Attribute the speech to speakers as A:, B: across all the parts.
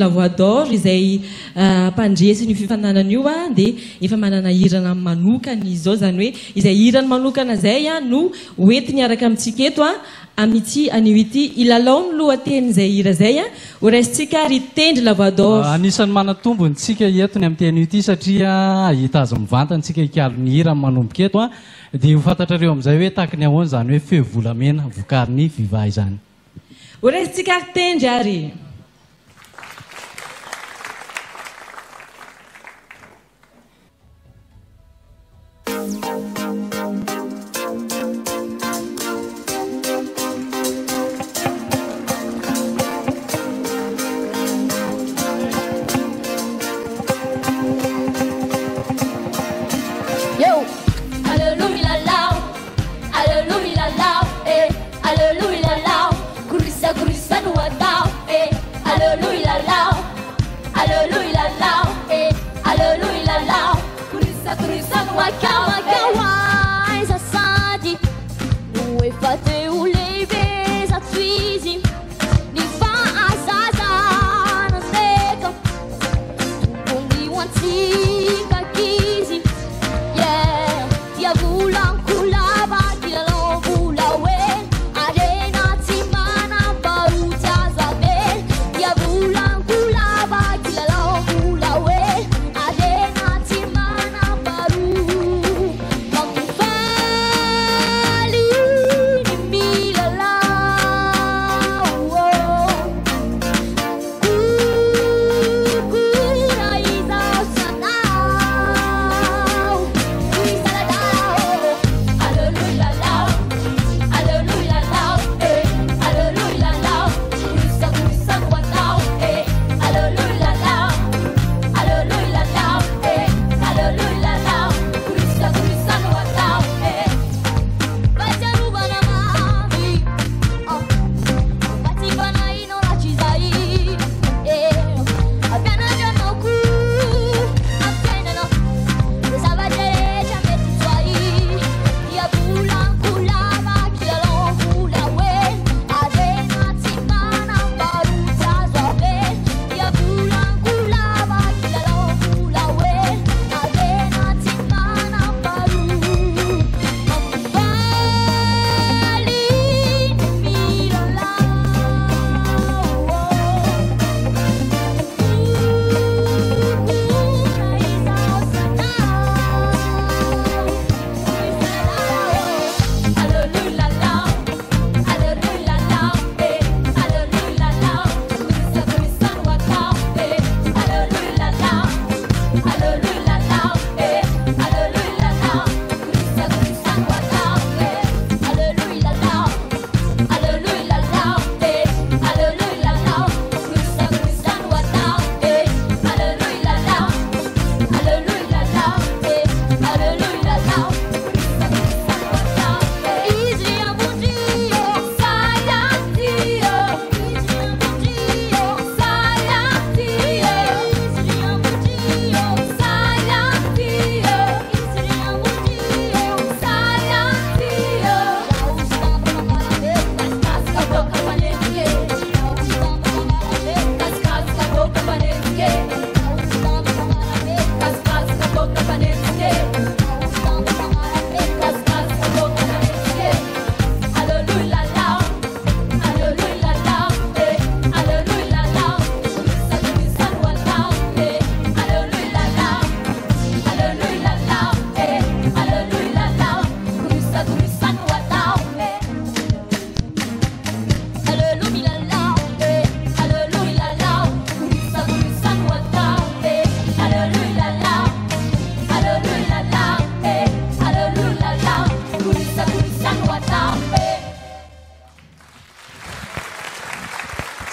A: La voix d'or izay mpandresy fifanana io dia efa manana hirana manokana izao zany hoe izay hirany manokana zay no hoentiny araka amintsika eto amity anio ity ilalao ny lohateny izay hira zay ho raisitsika ry tendry la voix d'or.
B: Anisan'ny manatombony tsika etony amin'ny teny ity satria hita azo mivantana tsika ikalony hira manomboka eto dia ho fantatrareo amin'izay hoe tahaka ny ahoana zany hoe feo volamena vokarin'ny vivay zany.
A: Ho raisitsika ry tendry ary.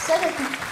C: Seven.